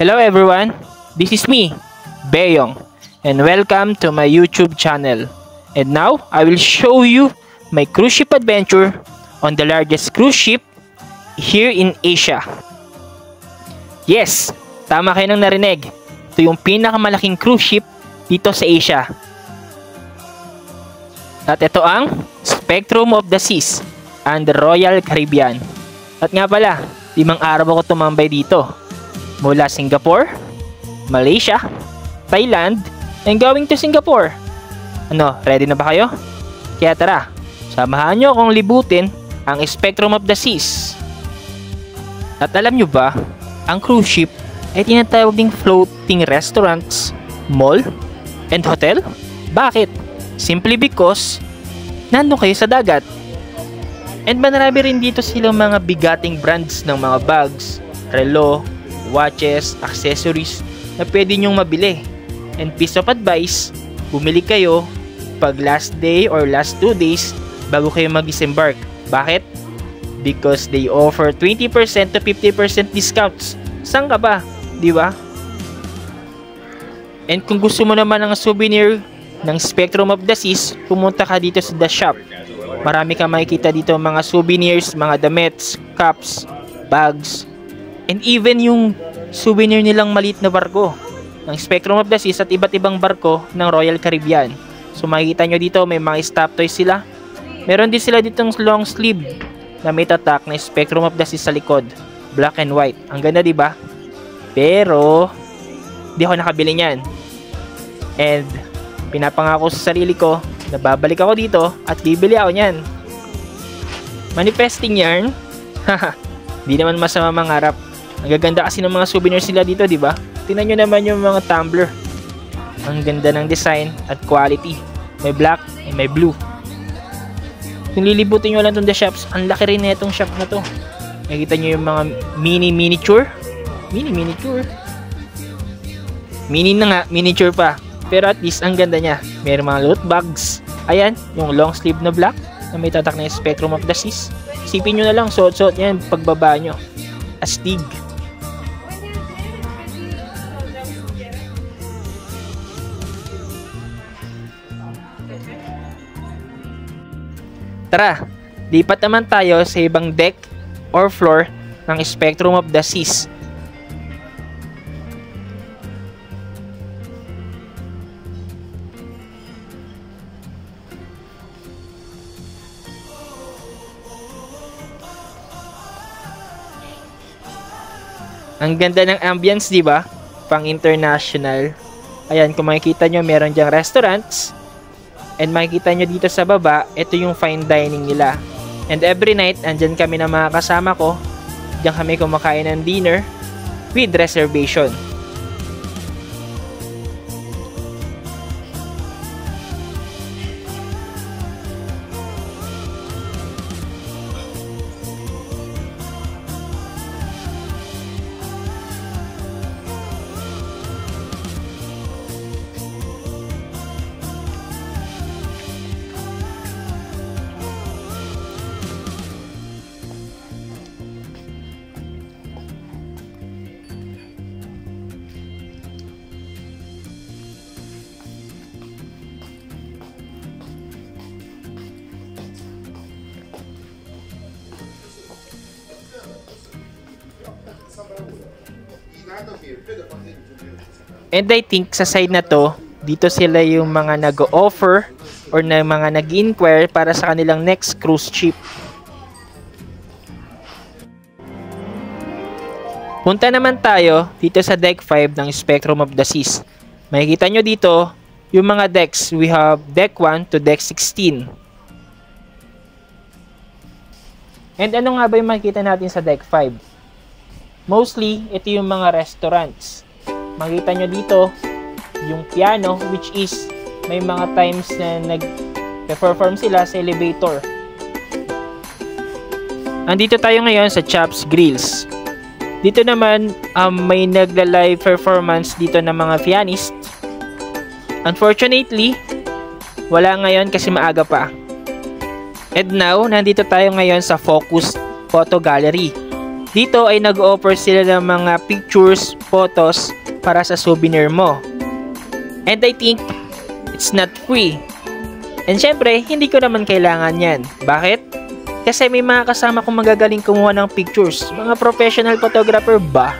Hello everyone, this is me, Beyong, and welcome to my YouTube channel. And now, I will show you my cruise ship adventure on the largest cruise ship here in Asia. Yes, tama kayo nang narinig. Ito yung pinakamalaking cruise ship dito sa Asia. At ito ang Spectrum of the Seas and the Royal Caribbean. At nga pala, 5 araw ako tumambay dito. Mula Singapore, Malaysia, Thailand, and going to Singapore. Ano, ready na ba kayo? Kaya tara, samahan nyo akong libutin ang Spectrum of the Seas. At alam nyo ba, ang cruise ship ay tinatawag ding floating restaurants, mall, and hotel? Bakit? Simply because, nandun kayo sa dagat. And marami rin dito silang mga bigating brands ng mga bags, relo, watches, accessories na pwede nyong mabili. And piece of advice, bumili kayo pag last day or last 2 days bago kayo mag-disembark. Bakit? Because they offer 20% to 50% discounts. Saan ka ba? Di ba? And kung gusto mo naman ng souvenir ng Spectrum of the Seas, pumunta ka dito sa The Shop. Marami kang makikita dito mga souvenirs, mga damit, cups, bags, and even yung souvenir nilang maliit na barko ng Spectrum of the Seas at iba't ibang barko ng Royal Caribbean. So makikita nyo dito may mga stop toys sila. Meron din sila ditong long sleeve na may tatak na Spectrum of the Seas sa likod. Black and white. Ang ganda, diba? Pero di ako nakabili niyan. And pinapangako sa sarili ko na babalik ako dito at bibili ako niyan. Manifesting yarn. Di naman masama mangarap. Ang gaganda kasi ng mga souvenirs sila dito, di ba? Tingnan nyo naman yung mga tumbler. Ang ganda ng design at quality. May black and may blue. Kung lilibutin nyo lang itong The Shops, ang laki rin na itong shop na to. Nakikita nyo yung mga miniature. Mini na nga, miniature pa. Pero at least ang ganda niya. May mga loot bags. Ayan, yung long sleeve na black na may tatak na Spectrum of the Seas. Isipin nyo na lang, suot-suot yan pagbaba nyo. Astig. Tara, lipat naman tayo sa ibang deck or floor ng Spectrum of the Seas. Ang ganda ng ambience, di ba? Pang international. Ayan, kung makikita nyo, meron diyang restaurants. And makikita nyo dito sa baba, ito yung fine dining nila. And every night, andyan kami ng mga kasama ko. Diyan kami kumakain ng dinner with reservation. And I think sa side na to, dito sila yung mga nag-offer or na mga nag-inquire para sa kanilang next cruise ship. Punta naman tayo dito sa deck 5 ng Spectrum of the Seas. Makikita nyo dito yung mga decks. We have deck 1 to deck 16. And ano nga ba yung makikita natin sa deck 5? Mostly, ito yung mga restaurants. Makita nyo dito yung piano, which is may mga times na nag-perform sila sa elevator. Andito tayo ngayon sa Chops Grills. Dito naman may nagla-live performance dito ng mga pianist. Unfortunately, wala ngayon kasi maaga pa. And now, nandito tayo ngayon sa Focus Photo Gallery. Dito ay nag-offer sila ng mga pictures, photos para sa souvenir mo. And I think it's not free. And syempre, hindi ko naman kailangan yan. Bakit? Kasi may mga kasama kong magagaling kumuha ng pictures. Mga professional photographer ba?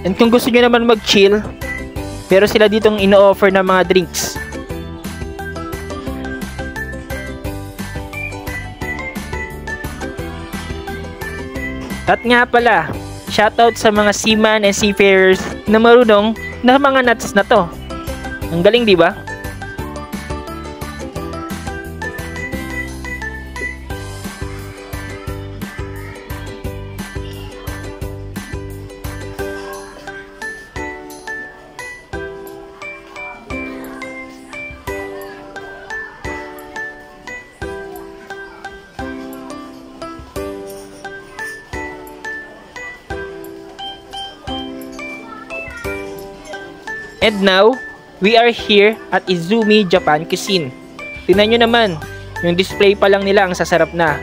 And kung gusto nyo naman mag-chill, pero sila ditong ino-offer ng mga drinks. At nga pala, shoutout sa mga seaman and seafarers na marunong na mga nuts na to. Ang galing, di ba? And now, we are here at Izumi Japan Cuisine. Tingnan nyo naman, yung display pa lang nila ang sasarap na.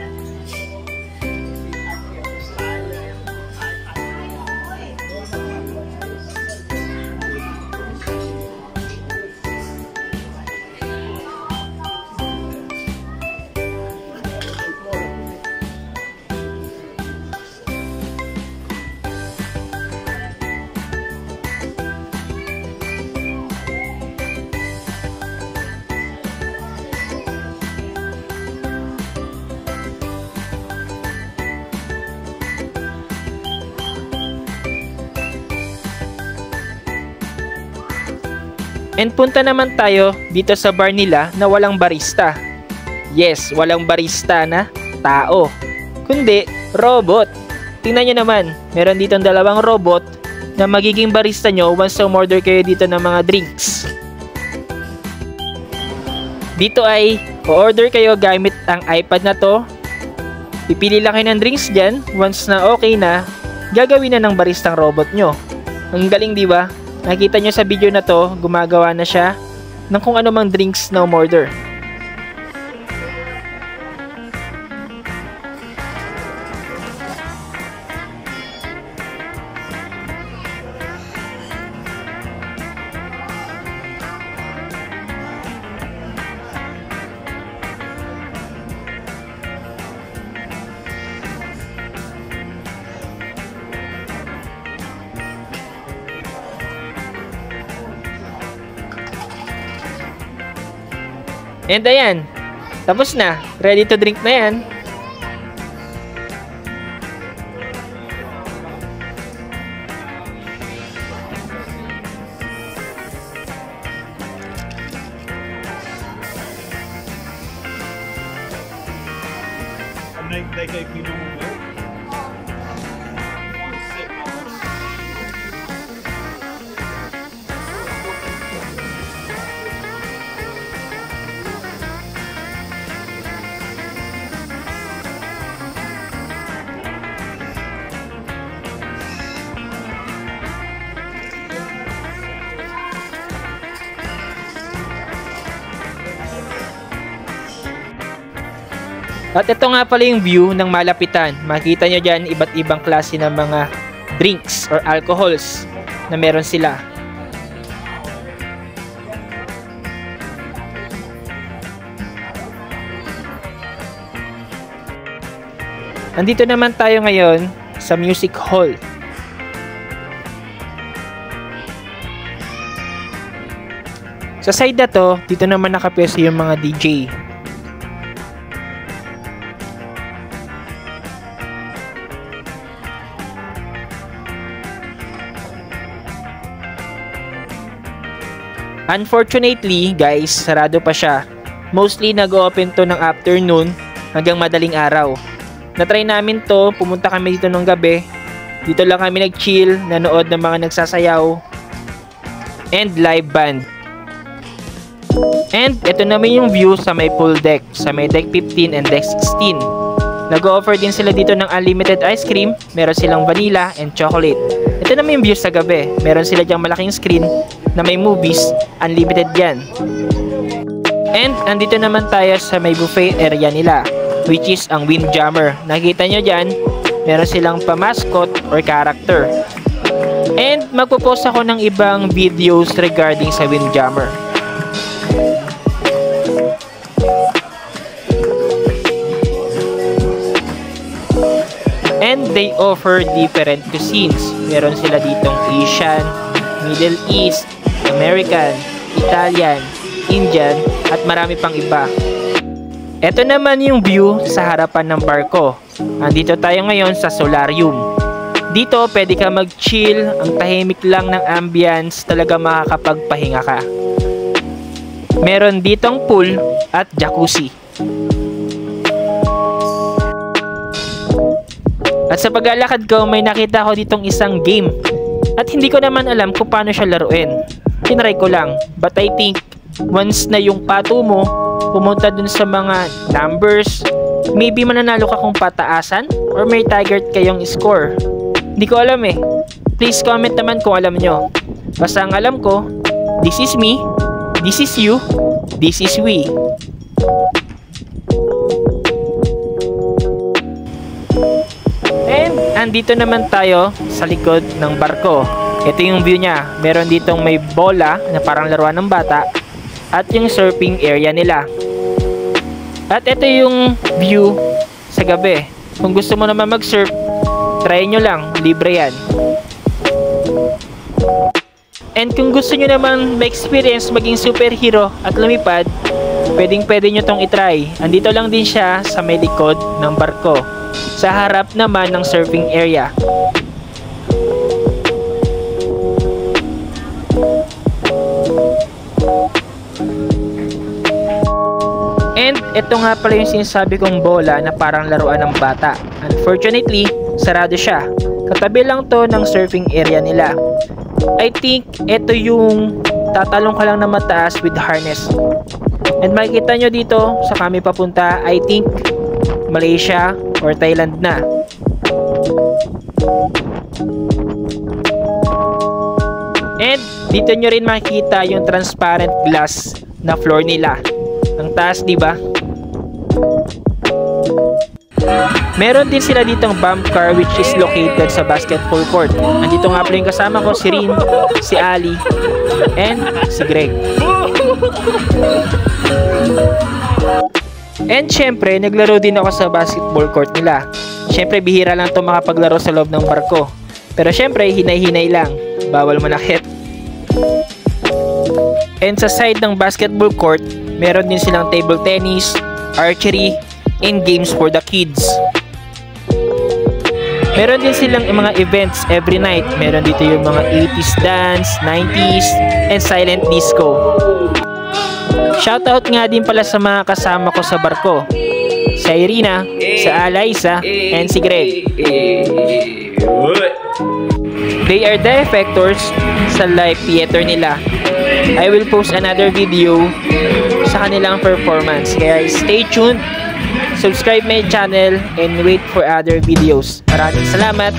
And punta naman tayo dito sa bar nila na walang barista. Yes, walang barista na tao, kundi robot. Tingnan nyo naman, meron ditong dalawang robot na magiging barista nyo once umorder kayo dito ng mga drinks. Dito ay o-order kayo gamit ang iPad na to. Pipili lang kayo ng drinks dyan. Once na okay na, gagawin na ng baristang robot nyo. Ang galing, di ba? Nakita nyo sa video na to, gumagawa na siya ng kung ano mang drinks na umorder. And ayan, tapos na. Ready to drink na yan. At ito nga pala yung view ng malapitan. Makita nyo dyan iba't ibang klase ng mga drinks or alcohols na meron sila. Andito naman tayo ngayon sa music hall. Sa side na to, dito naman nakapwesto yung mga DJ. Unfortunately, guys, sarado pa siya. Mostly nag-open to ng afternoon hanggang madaling araw. Na-try namin to, pumunta kami dito nung gabi. Dito lang kami nag-chill, nanood ng mga nagsasayaw and live band. And ito naman yung view sa may pool deck, sa may deck 15 and deck 16. Nag-offer din sila dito ng unlimited ice cream, meron silang vanilla and chocolate. Ito naman yung view sa gabi, meron sila dyang malaking screen na may movies, unlimited yan. And andito naman tayo sa may buffet area nila, which is ang Windjammer. Nakita nyo dyan, meron silang pa-mascot or character. And magpo-post ako ng ibang videos regarding sa Windjammer. And they offer different cuisines. Meron sila ditong Asian, Middle East, American, Italian, Indian, at marami pang iba. Ito naman yung view sa harapan ng barko. Andito tayo ngayon sa solarium. Dito pwede ka mag-chill, ang tahimik lang ng ambience, talaga makakapagpahinga ka. Meron ditong pool at jacuzzi. At sa paglalakad ko, may nakita ko ditong isang game. At hindi ko naman alam kung paano siya laruin. Tinry ko lang. But I think, once na yung pato mo, pumunta dun sa mga numbers, maybe mananalo ka kung pataasan or may target kayong score. Hindi ko alam eh. Please comment naman kung alam nyo. Basta ang alam ko, this is me, this is you, this is we. And andito naman tayo sa likod ng barko. Ito yung view niya. Meron ditong may bola na parang laruan ng bata at yung surfing area nila. At ito yung view sa gabi. Kung gusto mo naman mag-surf, try nyo lang. Libre yan. And kung gusto nyo naman ma-experience maging superhero at lumipad, pwedeng-pwede nyo tong itry. Andito lang din siya sa may likod ng barko. Sa harap naman ng surfing area. And ito nga pala yung sinasabi kong bola na parang laruan ng bata. Unfortunately, sarado siya. Katabi lang to ng surfing area nila. I think ito yung tatalong ka lang na mataas with harness. And makikita nyo dito sa kami papunta, I think Malaysia or Thailand na. And dito nyo rin makikita yung transparent glass na floor nila. Ang taas, di ba? Meron din sila ditong bump car which is located sa basketball court. Andito nga pala yung kasama ko, si Rin, si Ali, and si Greg. And syempre, naglaro din ako sa basketball court nila. Syempre, bihira lang ito makapaglaro sa loob ng barko. Pero syempre, hinay-hinay lang. Bawal manakit. And sa side ng basketball court, meron din silang table tennis, archery, and games for the kids. Meron din silang mga events every night. Meron dito yung mga 80s dance, 90s, and silent disco. Shoutout nga din pala sa mga kasama ko sa barko. Si Irina, si Alaysa, and si Greg. They are the effectors sa live theater nila. I will post another video sa kanilang performance. Kaya stay tuned, subscribe my channel, and wait for other videos. Maraming salamat!